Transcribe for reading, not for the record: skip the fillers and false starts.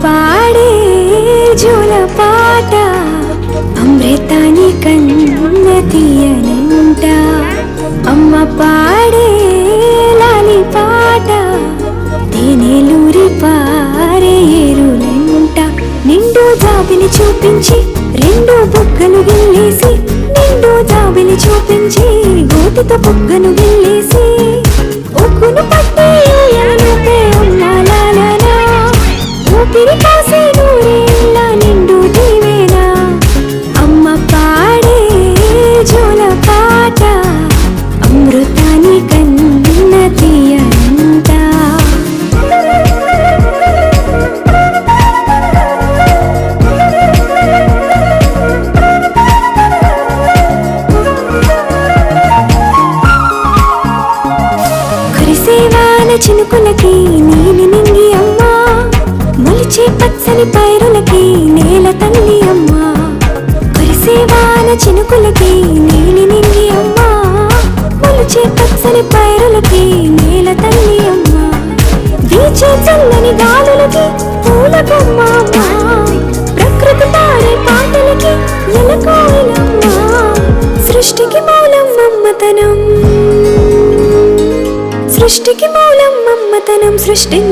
పాడే జోల పాట అమృతాని కన్న తీయనంట. అమ్మ పాడే లాలి పాట తేనెలూరి పారే ఏరులంట. నిండు జాబిలి చూపించి రెండు బుగ్గలు గిల్లేసి, నిండు జాబిలి చూపించి గోటితో బుగ్గను గిల్లేసి, ఒగ్గును పట్టి ఊయలుపే ఉమ్మాలాలనా, ఊపిరి కాసే నూరేళ్ళ నిండు దీవేనా. అమ్మ పాడే జోల పాట అమృతాని కన్న తీయనంట. కురిసేవాన చినుకులకి నీలి నింగి అమ్మా, మొలిచే పచ్చని పైరులకి నేల తల్లి అమ్మా. కురిసేవాన చినుకులకి నీలి నింగి అమ్మా, మొలిచే పచ్చని పైరులకి నేల తల్లి అమ్మా. వీచే చల్లని గాలులకి పూల కొమ్మ అమ్మా, ప్రకృతి పాడే పాటలకి ఎలకోయిలమ్మా. సృష్టికి మూలం మమ్మతనం, సృష్టికి మూలం మమ్మతనం సృష్టించి